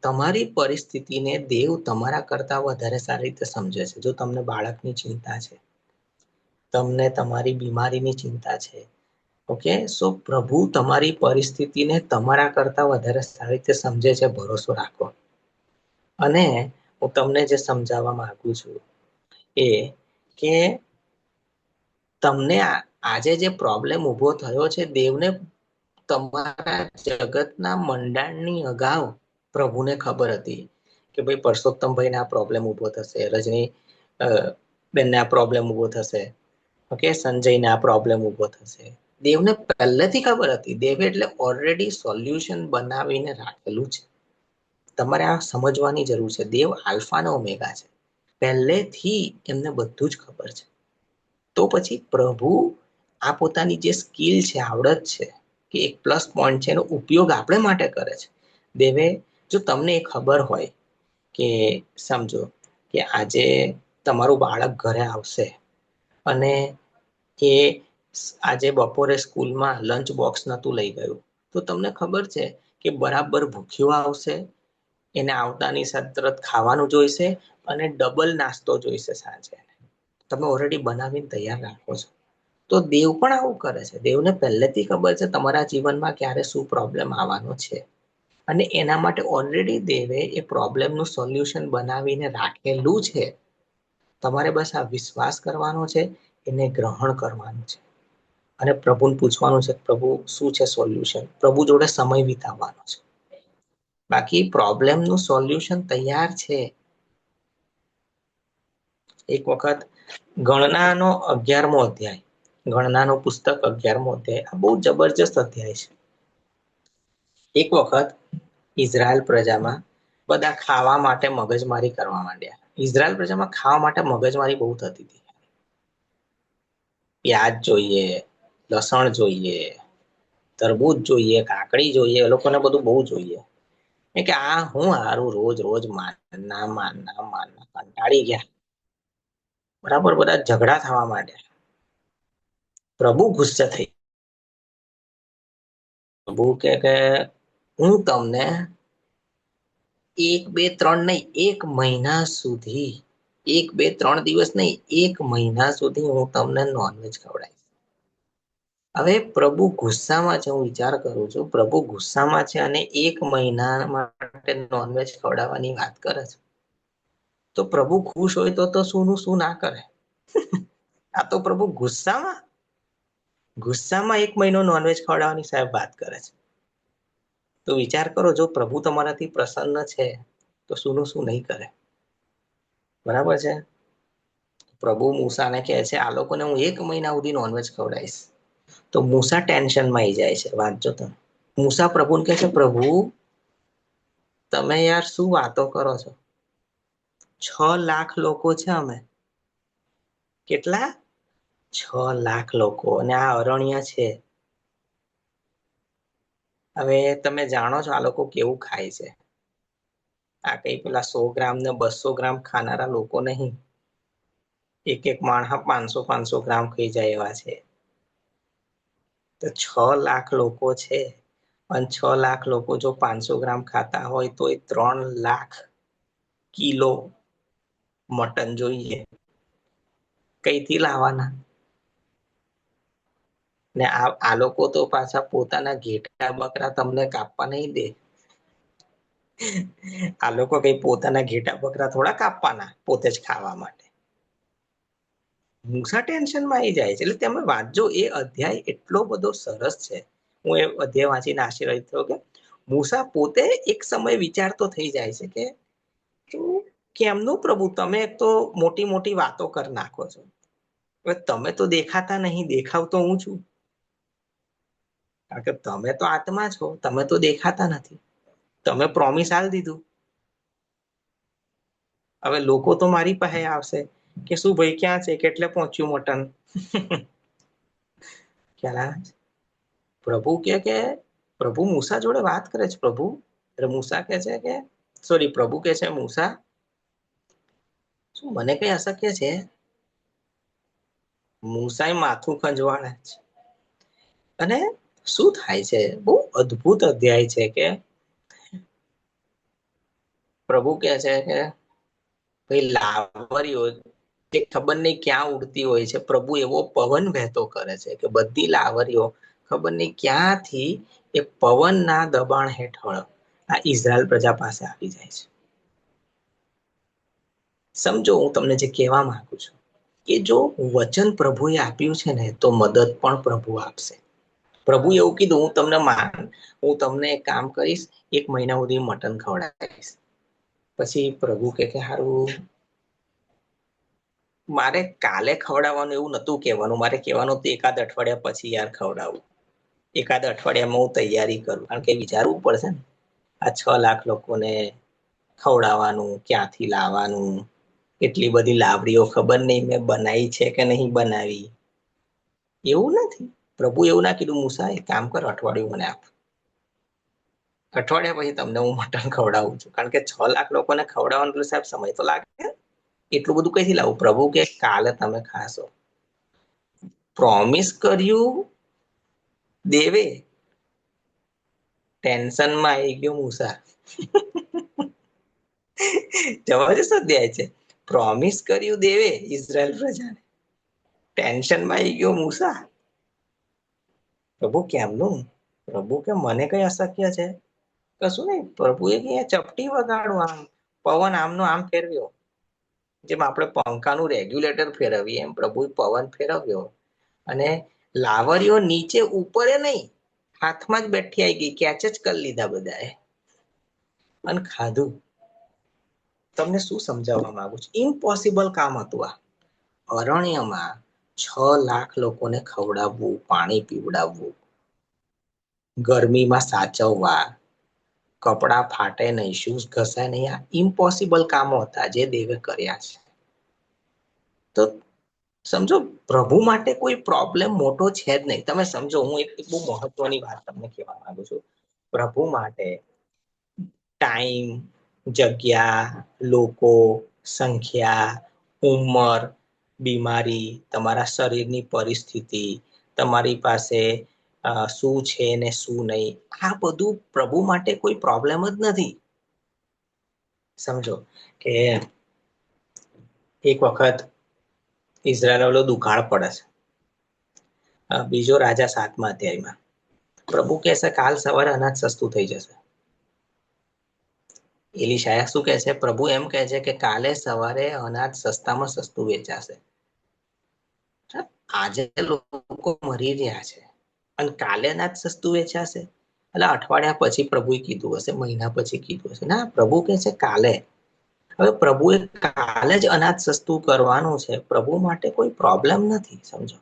તમારી પરિસ્થિતિને દેવ તમારા કરતા વધારે સારી રીતે સમજે છે. જો તમને બાળકની ચિંતા છે, તમને તમારી બીમારીની ચિંતા છે, ઓકે, સો પ્રભુ તમારી પરિસ્થિતિને તમારા કરતા વધારે સારી રીતે સમજે છે. ભરોસો રાખો. અને હું તમને જે સમજાવવા માંગુ છું એ કે તમને આજે જે પ્રોબ્લેમ ઉભો થયો છે, દેવને તમારા જગતના મંડાણની અગાઉ પ્રભુને ખબર હતી કે ભાઈ પરસોત્તમ ભાઈને આ પ્રોબ્લેમ ઉભો થશે, રજની બેનને આ પ્રોબ્લેમ ઉભો થશે, ઓકે, સંજયને આ પ્રોબ્લેમ ઉભો થશે. દેવને પહેલેથી ખબર હતી. દેવે એટલે ઓલરેડી સોલ્યુશન બનાવીને રાખેલું છે. તમારે આ સમજવાની જરૂર છે. દેવ આલ્ફા અને ઓમેગા છે, પહેલેથી એમને બધું જ ખબર છે. તો પછી પ્રભુ આ પોતાની જે સ્કિલ છે, આવડત છે, કે એક પ્લસ પોઈન્ટ છે, એનો ઉપયોગ આપણે માટે કરે છે. દેવે, જો તમને એ ખબર હોય કે સમજો કે આજે તમારું બાળક ઘરે આવશે અને એ આજે બપોરે સ્કૂલમાં લંચ બોક્સ નહોતું લઈ ગયું, તો તમને ખબર છે કે બરાબર ભૂખ્યું આવશે, એને આવતાની સાથે તરત ખાવાનું જોઈશે અને ડબલ નાસ્તો જોઈશે સાંજે. તમે ઓલરેડી બનાવીને તૈયાર રાખો છો. તો દેવ પણ આવું કરે છે. દેવને પહેલેથી ખબર છે તમારા જીવનમાં ક્યારે શું પ્રોબ્લેમ આવવાનો છે, અને એના માટે ઓલરેડી દેવે એ પ્રોબ્લેમનું સોલ્યુશન બનાવીને રાખેલું છે. તમારે બસ આ વિશ્વાસ કરવાનો છે, એને ગ્રહણ કરવાનું છે, અને પ્રભુને પૂછવાનું છે, પ્રભુ શું છે સોલ્યુશન. પ્રભુ જોડે સમય વિતાવવાનો છે. બાકી પ્રોબ્લેમનું સોલ્યુશન તૈયાર છે. એક વખત ગણનાનો 11મો અધ્યાય, ગણનાનું પુસ્તક 11મો અધ્યાય, આ બહુ જબરજસ્ત અધ્યાય છે. એક વખત ઇઝરાયલ પ્રજામાં બધા ખાવા માટે મગજમારી કરવા માંડ્યા. ઇઝરાયલ પ્રજામાં ખાવા માટે મગજમારી બહુ થતી હતી. પ્યાજ જોઈએ, લસણ જોઈએ, તરબૂજ જોઈએ, કાકડી જોઈએ, એ લોકોને બધું બહુ જોઈએ. કે આ હું હારું રોજ રોજ માનના કંટાળી ગયા. બરાબર, બધા ઝઘડા થવા માંડ્યા. પ્રભુ ગુસ્સે થઈ. પ્રભુ કે હું તમને 1, 2, 3 નહીં, 1 મહિના સુધી, 1, 2, 3 દિવસ નહીં, 1 મહિના સુધી હું તમને નોનવેજ ખવડાવીશ. હવે પ્રભુ ગુસ્સામાં છે. હું વિચાર કરું છું, પ્રભુ ગુસ્સામાં છે અને 1 મહિના માટે નોનવેજ ખવડાવવાની વાત કરે છે. તો પ્રભુ ખુશ હોય તો શું ના કરે. આ તો પ્રભુ ગુસ્સામાં. ગુસ્સામાં 1 મહિનો નોનવેજ ખવડાવવાની સાહેબ વાત કરે છે. તો વિચાર કરો, જો પ્રભુ તમારાથી પ્રસન્ન છે તો શું શું નહીં કરે. બરાબર છે. પ્રભુ મૂસાને કહે છે આ લોકોને હું 1 મહિના સુધી નોનવેજ ખવડાવીશ. તો મૂસા ટેન્શનમાં આવી જાય છે. વાંચજો તમે. મૂસા પ્રભુને કહે છે, પ્રભુ તમે યાર શું વાતો કરો છો? 6 લાખ લોકો છે અમે. કેટલા? 6 લાખ લોકો, અને આ અરણ્ય છે. હવે તમે જાણો છો આ લોકો કેવું ખાય છે. આ કઈ પેલા 100 ગ્રામ ને 200 ગ્રામ ખાનારા લોકો નહીં. એક એક માણસ 500-500 ગ્રામ ખાઈ જાય એવા છે. તો 6 લાખ લોકો છે. અને 6 લાખ લોકો જો 500 ગ્રામ ખાતા હોય તો એ 3 લાખ કિલો મટન જોઈએ. કઈથી લાવવાના? ને આ લોકો તો પાછા પોતાના ઘેટા બકરા તમને કાપવા નહી દે. આ લોકો કઈ પોતાના ઘેટા બકરા થોડા કાપવાના પોતે જ ખાવા માટે. મૂસા ટેન્શનમાં આવી જાય છે. એટલે તમે વાંચજો, એ અધ્યાય એટલો બધો સરસ છે. હું એ અધ્યાય વાંચીને આશીર્વાદિત થયો કે મૂસા પોતે એક સમય વિચારતો થઈ જાય છે કે કેમનું પ્રભુ, તમે તો મોટી મોટી વાતો કરી નાખો છો. હવે તમે તો દેખાતા નહીં, દેખાવ તો હું છું. કારણ કે તમે તો આત્મા છો, તમે તો દેખાતા નથી. તમે પ્રોમિસ આલ દીધું. હવે લોકો તો મારી પાસે આવશે કે શું ભાઈ ક્યાં છે, કેટલે પહોંચ્યું મટન. ખ્યાલ? પ્રભુ કે પ્રભુ મૂસા જોડે વાત કરે છે. પ્રભુ એટલે મૂસા કે છે કે સોરી, પ્રભુ કે છે મૂસા શું મને કઈ અશક્ય છે? મૂસાએ માથું ખંજવાળે છે. અને શું થાય છે? બહુ અદ્ભુત અધ્યાય છે કે પ્રભુ કે છે કે ભાઈ લાવરીઓ તે ખબર નહીં ક્યાં ઉડતી હોય છે. પ્રભુ એવો પવન વહેતો કરે છે કે બધી લાવરીઓ ખબર નહીં ક્યાંથી એ પવનના દબાણ હેઠળ આ ઈઝરાયલ પ્રજા પાસે આવી જાય છે. સમજો, હું તમને જે કહેવા માંગુ છું કે જો વચન પ્રભુએ આપ્યું છે ને તો મદદ પણ પ્રભુ આપશે. પ્રભુ એવું કીધું, હું તમને એક કામ કરીશ, 1 મહિના સુધી મટન ખવડાવીશ. પછી પ્રભુ કે હારું, મારે કાલે ખવડાવવાનું એવું નતું કહેવાનું. મારે કહેવાનું હતું એકાદ અઠવાડિયા પછી યાર ખવડાવું. એકાદ અઠવાડિયામાં હું તૈયારી કરું. કારણ કે વિચારવું પડશે ને આ 6 લાખ લોકોને ખવડાવવાનું, ક્યાંથી લાવવાનું, એટલી બધી લાવડીઓ ખબર નહીં મેં બનાવી છે કે નહીં બનાવી. એવું નથી. પ્રભુ એવું ના કીધું, મૂસા એક કામ કર, અઠવાડિયું મને આપ. અઠવાડિયા પછી તમને હું મટન ખવડાવું છું. કારણ કે 6 લાખ લોકોને ખવડાવવાનું સાહેબ સમય તો લાગે. એટલું બધું કઈથી લાવું? પ્રભુ કે કાલે તમે ખાશો. પ્રોમિસ કર્યું દેવે, ટેન્શનમાં આવી ગયો મૂસા. જબરજસ્ત અધ્યાય છે. પ્રોમિસ કર્યું દેવે ઇઝરાયલ પ્રજાને, ટેન્શનમાં આવી ગયો મૂસા. પ્રભુ કેમનું? પ્રભુ કે મને કઈ અશક્ય છે? કશું નહીં. પ્રભુએ કે ચપટી વગાડો, આમ પવન આમનો આમ ફેરવ્યો. જેમ આપણે પંખાનું રેગ્યુલેટર ફેરવીએ એમ પ્રભુએ પવન ફેરવ્યો અને લાવરીઓ નીચે ઉપરે નહીં, હાથમાં જ બેઠી આવી ગઈ. કેચ જ કરી લીધા બધાએ અને ખાધું. તમને શું સમજાવવા માંગુ છું? ઇમ્પોસિબલ કામ હતું આ. અરણ્યમાં 6 લાખ લોકોને ખવડાવવું, પાણી પીવડાવવું, ગરમીમાં સાચવવા, કપડાં ફાટે નહીં, શૂઝ ઘસાય નહીં, આ ઇમ્પોસિબલ કામો હતા જે દેવે કર્યા છે. તો સમજો, પ્રભુ માટે કોઈ પ્રોબ્લેમ મોટો છે જ નહીં. તમે સમજો, હું એક બહુ મહત્વની વાત તમને કહેવા માંગુ છું. પ્રભુ માટે ટાઈમ, જગ્યા, લોકો, સંખ્યા, ઉંમર, બીમારી, તમારા શરીરની પરિસ્થિતિ, તમારી પાસે શું છે ને શું નહીં, આ બધું પ્રભુ માટે કોઈ પ્રોબ્લેમ જ નથી. સમજો કે એક વખત ઇઝરાયલ દુકાળ પડે છે. બીજો રાજા 7મા અધ્યાયમાં પ્રભુ કહેશે કાલ સવારે અનાજ સસ્તું થઈ જશે. એલીશાયા શું કહે છે? પ્રભુ એમ કહે છે કે કાલે સવારે અનાજ સસ્તામાં સસ્તું વેચાશે. આજે લોકો મરી રહ્યા છે અને કાલે અનાજ સસ્તું વેચાશે, એટલે અઠવાડિયા પછી પ્રભુએ કીધું હશે, મહિના પછી કીધું હશે. ના, પ્રભુ કહે છે કાલે. હવે પ્રભુએ કાલે જ અનાજ સસ્તું કરવાનું છે. પ્રભુ માટે કોઈ પ્રોબ્લેમ નથી, સમજો.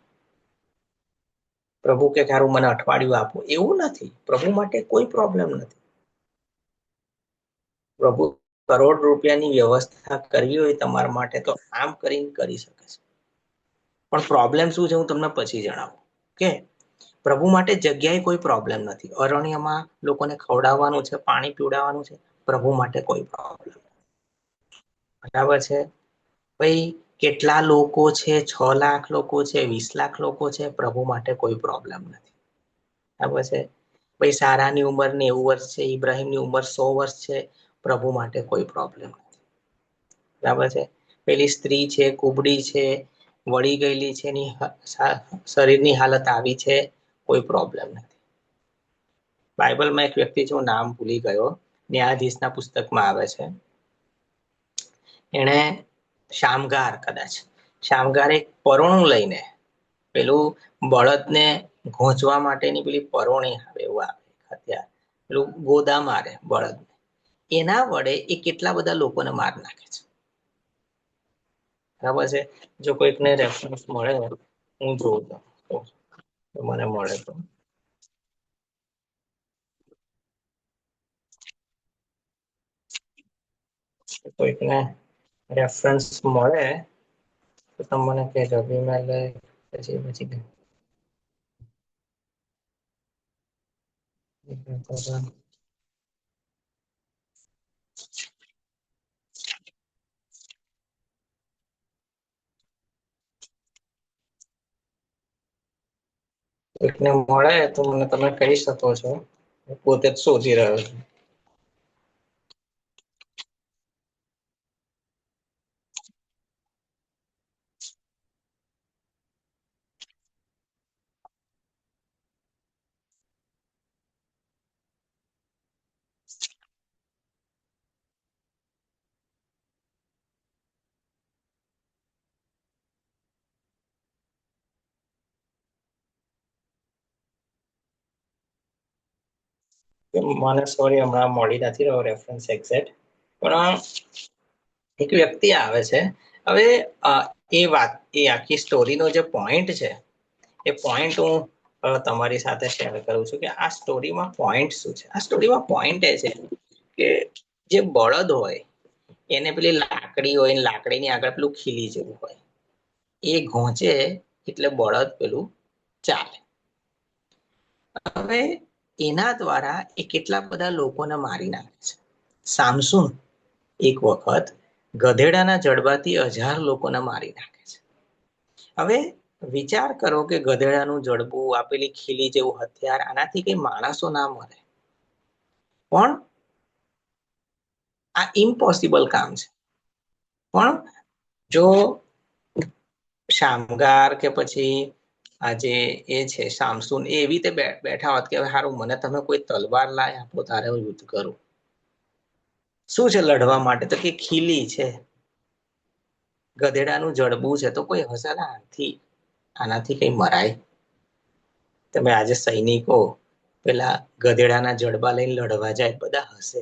પ્રભુ કે તારું મને અઠવાડિયું આપો, એવું નથી. પ્રભુ માટે કોઈ પ્રોબ્લેમ નથી. પ્રભુ કરોડ રૂપિયાની વ્યવસ્થા કરવી હોય તમારા માટે તો આમ કરીને કરી શકે છે. પણ પ્રોબ્લેમ શું છે હું તમને પછી જણાવું. કે પ્રભુ માટે જગ્યાએ કોઈ પ્રોબ્લેમ નથી. અરણ્યમાં લોકોને ખવડાવવાનું છે, પાણી પીવડાવવાનું છે, પ્રભુ માટે કોઈ પ્રોબ્લેમ. બરાબર છે. ભાઈ કેટલા લોકો છે, 6 લાખ લોકો છે, 20 લાખ લોકો છે, પ્રભુ માટે કોઈ પ્રોબ્લેમ નથી. બરાબર છે. ભાઈ સારાની ઉંમર 90 વર્ષ છે, ઇબ્રાહીમની ઉંમર 100 વર્ષ છે, પ્રભુ માટે કોઈ પ્રોબ્લેમ નથી. બરાબર છે. પેલી સ્ત્રી છે, કુબડી છે, વળી ગયેલી છે, એની શરીરની હાલત આવી છે, કોઈ પ્રોબ્લેમ નથી. બાઇબલમાં એક વ્યક્તિ છે, હું નામ ભૂલી ગયો, ન્યાયાધીશના પુસ્તકમાં આવે છે. એણે શામગાર, કદાચ શામગાર એક પરોણું લઈને, પેલું બળદને ઘોંચવા માટેની પેલી પરોણી આવે, એવું આવે હથિયાર, પેલું ગોદા મારે બળદ, એના વડે એ કેટલા બધા લોકોને માર નાખે છે. બરાબર છે. જો કોઈકને રેફરન્સ મળે, હું જોઉં તો મને મળે તો કોઈકને રેફરન્સ મળે તો તમે મને કહેજો. મેલ પછી પછી કોઈકને મળે તો મને તમે કહી શકો છો. પોતે જ શોધી રહ્યો છું. મને સોરી, હમણાં મળી નથી રહ્યો રેફરન્સ એક્ઝેક્ટ, પણ એક વ્યક્તિ આવે છે. હવે એ વાત, એ આખી સ્ટોરીનો જે પોઈન્ટ છે, એ પોઈન્ટ હું તમારી સાથે શેર કરું છું કે આ સ્ટોરીમાં પોઈન્ટ શું છે. આ સ્ટોરીમાં પોઈન્ટ એ છે કે જે બળદ હોય એને પેલી લાકડી હોય, લાકડીની આગળ પેલું ખીલી જેવું હોય, એ ઘોંચે એટલે બળદ પેલું ચાલે. હવે એના દ્વારા એ કેટલા બધા લોકોને મારી નાખે છે. સામસુન એક વખત ગધેડાના જડબાથી 1000 લોકોને મારી નાખે છે. હવે વિચાર કરો કે ગધેડાનું જડબું, આપેલી ખીલી જેવું હથિયાર, આનાથી કઈ માણસો ના મરે. પણ આ ઇમ્પોસિબલ કામ છે. પણ જો શામગાર કે પછી આજે એ છે સામસુન, એ એવી રીતે બેઠા હોત કે સારું, મને તમે કોઈ તલવાર લાય આપો, તારે હું યુદ્ધ કરું. શું છે લડવા માટે? તો કે ખીલી છે, ગધેડાનું જડબું છે. તો કોઈ હશે ને આથી, આનાથી કઈ મરાય? તમે આજે સૈનિકો પેલા ગધેડાના જડબા લઈને લડવા જાય, બધા હશે.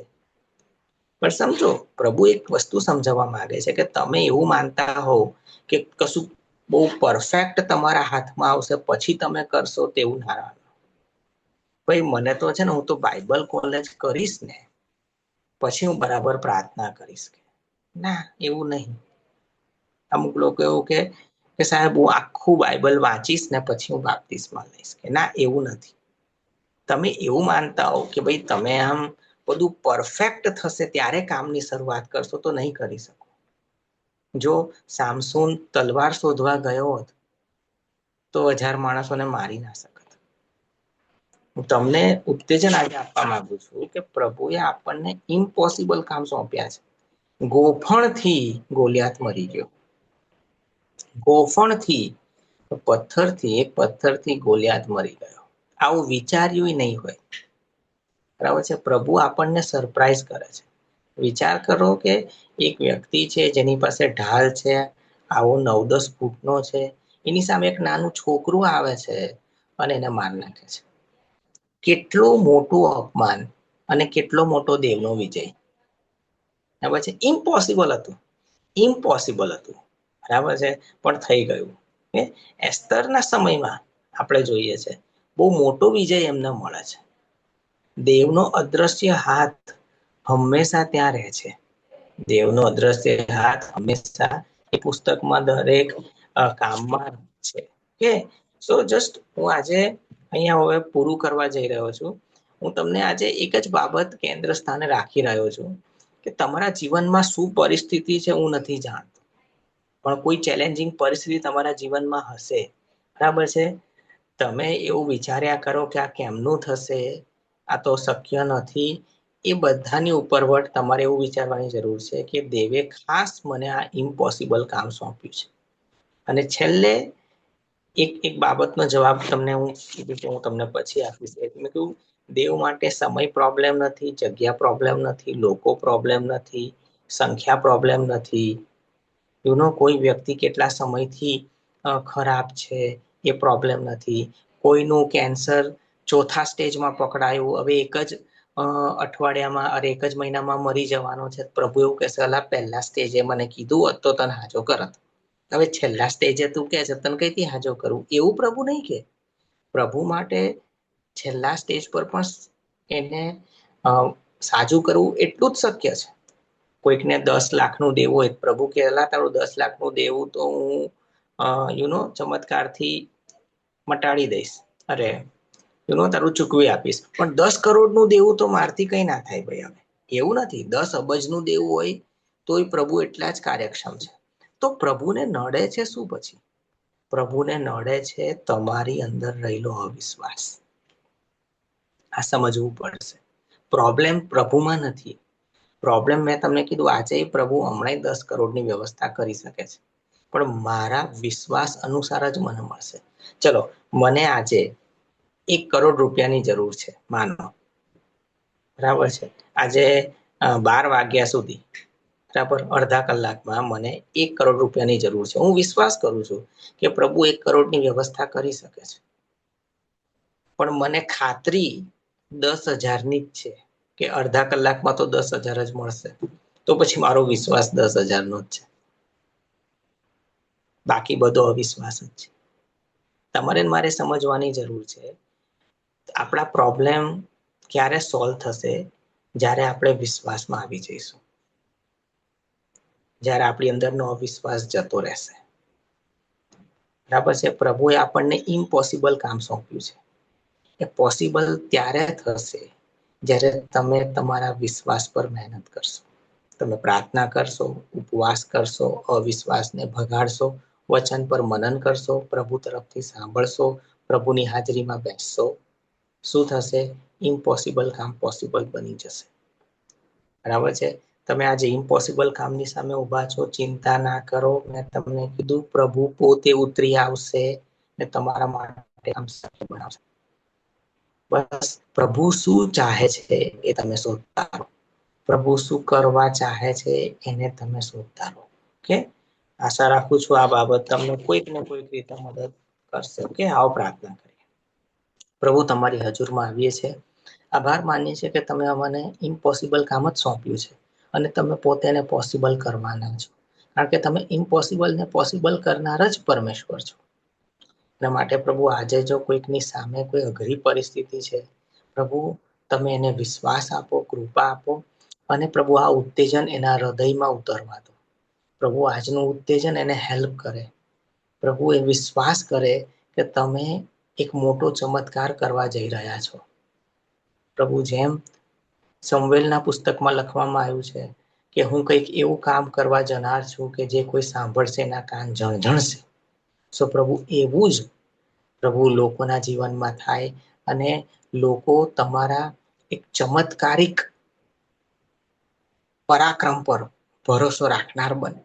પણ સમજો, પ્રભુ એક વસ્તુ સમજાવવા માંગે છે કે તમે એવું માનતા હોવ કે કશું બહુ પરફેક્ટ તમારા હાથમાં આવશે પછી તમે કરશો, તેવું ના. ભાઈ મને તો છે ને, હું તો બાઇબલ કોલેજ કરીશ ને પછી હું બરાબર પ્રાર્થના કરીશ. ના, એવું નહીં. અમુક લોકો એવું કે સાહેબ હું આખું બાઇબલ વાંચીશ ને પછી હું બાપ્તિસ્મા લઈશ. કે ના, એવું નથી. તમે એવું માનતા હો કે ભાઈ તમે આમ બધું પરફેક્ટ થશે ત્યારે કામની શરૂઆત કરશો, તો નહીં કરી શકો. જો સામસુન તલવાર શોધવા ગયો હોત તો 1000 માણસોને મારી ના શકત. હું તમને ઉત્તેજન આજે આપવા માંગુ છું કે પ્રભુએ આપણને ઇમ્પોસિબલ કામ સોંપ્યા છે. ગોફણથી ગોલિયાત મરી ગયો. ગોફણથી, પથ્થરથી, એક પથ્થરથી ગોલિયાત મરી ગયો. આવું વિચાર્યું નહીં હોય. બરાબર છે. પ્રભુ આપણને સરપ્રાઈઝ કરે છે. વિચાર કરો કે એક વ્યક્તિ છે જેની પાસે ઢાલ છે, આવો 9-10 ફૂટનો છે, એની સામે એક નાનું છોકરું આવે છે અને એને માર નાખે છે. કેટલું મોટું અપમાન અને કેટલો મોટો દેવનો વિજય. બરાબર છે. ઇમ્પોસિબલ હતું, ઇમ્પોસિબલ હતું, બરાબર છે, પણ થઈ ગયું. એસ્તરના સમયમાં આપણે જોઈએ છે બહુ મોટો વિજય એમને મળે છે. દેવનો અદ્રશ્ય હાથ હંમેશા ત્યાં રહે છે. દેવનો અદ્રશ્ય હાથ હંમેશા એ પુસ્તકમાં દરેક કામમાં છે. કે સો જસ્ટ હું આજે અહીંયા હવે પૂરું કરવા જઈ રહ્યો છું. હું તમને આજે એક જ બાબત કેન્દ્ર સ્થાને રાખી રહ્યો છું કે તમારા જીવનમાં શું પરિસ્થિતિ છે હું નથી જાણતો, પણ કોઈ ચેલેન્જિંગ પરિસ્થિતિ તમારા જીવનમાં હશે, બરાબર છે. તમે એવું વિચાર્યા કરો કે આ કેમનું થશે, આ તો શક્ય નથી. એ બધાની ઉપરવટ તમારે એવું વિચારવાની જરૂર છે કે દેવે ખાસ મને આ ઇમ્પોસિબલ કામ સોંપ્યું છે. અને છેલ્લે એક બાબતનો જવાબ તમને હું કીધું કે હું તમને પછી આપીશ. મેં કીધું દેવ માટે સમય પ્રોબ્લેમ નથી, જગ્યા પ્રોબ્લેમ નથી, લોકો પ્રોબ્લેમ નથી, સંખ્યા પ્રોબ્લેમ નથી. કોઈ વ્યક્તિ કેટલા સમયથી ખરાબ છે એ પ્રોબ્લેમ નથી. કોઈનું કેન્સર ચોથા સ્ટેજમાં પકડાયું, હવે એક જ અઠવાડિયામાં અરે એક જ મહિનામાં મરી જવાનો છે. પ્રભુ એવું કહેશે અલા પહેલા સ્ટેજે મને કીધું હોત તો તને હાજો કરત. હવે છેલ્લા સ્ટેજે તું કે છે તને કઈથી હાજો કરવું, એવું પ્રભુ નહીં કે. પ્રભુ માટે છેલ્લા સ્ટેજ પર પણ એને સાજું કરવું એટલું જ શક્ય છે. કોઈકને 10 લાખનું દેવું હોય, પ્રભુ કેલા તારું 10 લાખનું દેવું તો હું ચમત્કારથી મટાડી દઈશ, અરે તારું ચૂકવી આપીશ, પણ 10 કરોડનું દેવું તો મારથી કઈ ના થાય ભાઈ. હવે એવું નથી, 10 અબજનું દેવું હોય તોય પ્રભુ એટલા જ કાર્યક્ષમ છે. તો પ્રભુને નડે છે શું? પછી પ્રભુને નડે છે તમારી અંદર રહેલો અવિશ્વાસ. આ સમજવું પડશે. પ્રોબ્લેમ પ્રભુમાં નથી. પ્રોબ્લેમ મેં તમને કીધું આજે પ્રભુ હમણાં 10 કરોડની વ્યવસ્થા કરી શકે છે, પણ મારા વિશ્વાસ અનુસાર જ મને મળશે. ચલો, મને આજે 1 કરોડ રૂપિયાની જરૂર છે, માનો, બરાબર છે. આજે 12 વાગ્યા સુધી, બરાબર, અડધા કલાકમાં મને 1 કરોડ રૂપિયાની જરૂર છે. હું વિશ્વાસ કરું છું કે પ્રભુ 1 કરોડની વ્યવસ્થા કરી શકે છે, પણ મને ખાતરી 10,000ની જ છે કે અડધા કલાકમાં તો 10,000 જ મળશે. તો પછી મારો વિશ્વાસ 10,000નો જ છે, બાકી બધો અવિશ્વાસ જ છે. તમારે મારે સમજવાની જરૂર છે આપણા પ્રોબ્લેમ ક્યારે સોલ્વ થશે, જ્યારે આપણે વિશ્વાસમાં આવી જઈશું, જ્યારે આપણી અંદરનો અવિશ્વાસ જતો રહેશે, બરાબર છે. પ્રભુએ આપણને ઇમ્પોસિબલ કામ સોંપ્યું છે. એ પોસિબલ ત્યારે થશે જ્યારે તમે તમારા વિશ્વાસ પર મહેનત કરશો, તમે પ્રાર્થના કરશો, ઉપવાસ કરશો, અવિશ્વાસને ભગાડશો, વચન પર મનન કરશો, પ્રભુ તરફથી સાંભળશો, પ્રભુની હાજરીમાં બેસશો. શું થશે? ઇમ્પોસિબલ કામ પોસિબલ બની જશે, બરાબર છે. તમે આજે ઇમ્પોસિબલ કામની સામે ઉભા છો, ચિંતા ના કરો. મેં તમને કીધું પ્રભુ પોતે ઉતરી આવશે ને તમારા માટે કામ શક્ય બનાવશે. બસ પ્રભુ શું ચાહે છે એ તમે શોધતા રહો. પ્રભુ શું કરવા ચાહે છે એને તમે શોધતા રહો. ઓકે, આશા રાખું છું આ બાબત તમને કોઈક ને કોઈક રીતે મદદ કરશે. ઓકે, આવો પ્રાર્થના કરીએ. પ્રભુ, તમારી હજુરમાં આવીએ છીએ, આભાર માનીએ છીએ કે તમે અમને ઇમ્પોસિબલ કામ જ સોંપ્યું છે અને તમે પોતે એને પોસિબલ કરવાના છો, કારણ કે તમે ઇમ્પોસિબલને પોસિબલ કરનાર જ પરમેશ્વર છો. એના માટે પ્રભુ આજે જો કોઈકની સામે કોઈ અઘરી પરિસ્થિતિ છે, પ્રભુ તમે એને વિશ્વાસ આપો, કૃપા આપો, અને પ્રભુ આ ઉત્તેજન એના હૃદયમાં ઉતરવા દો. પ્રભુ આજનું ઉત્તેજન એને હેલ્પ કરે. પ્રભુ એ વિશ્વાસ કરે કે તમે એક મોટો ચમત્કાર કરવા જઈ રહ્યા છો. પ્રભુ, જેમ સમવેલના પુસ્તકમાં લખવામાં આવ્યું છે કે હું કંઈક એવું કામ કરવા જનાર છું કે જે કોઈ સાંભળશે એના કાન ઝણઝણશે. સો પ્રભુ, એવું જ પ્રભુ લોકોના જીવનમાં થાય અને લોકો તમારા એક ચમત્કારિક પરાક્રમ પર ભરોસો રાખનાર બને,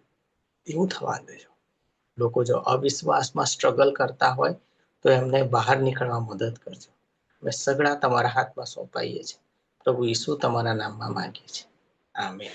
એવું થવા દેજો. લોકો જો અવિશ્વાસમાં સ્ટ્રગલ કરતા હોય તો એમને બહાર નીકળવા મદદ કરજો. અમે સગડા તમારા હાથમાં સોંપાઈએ છીએ. પ્રભુ ઈસુ તમારા નામમાં માંગીએ છીએ, આમેન.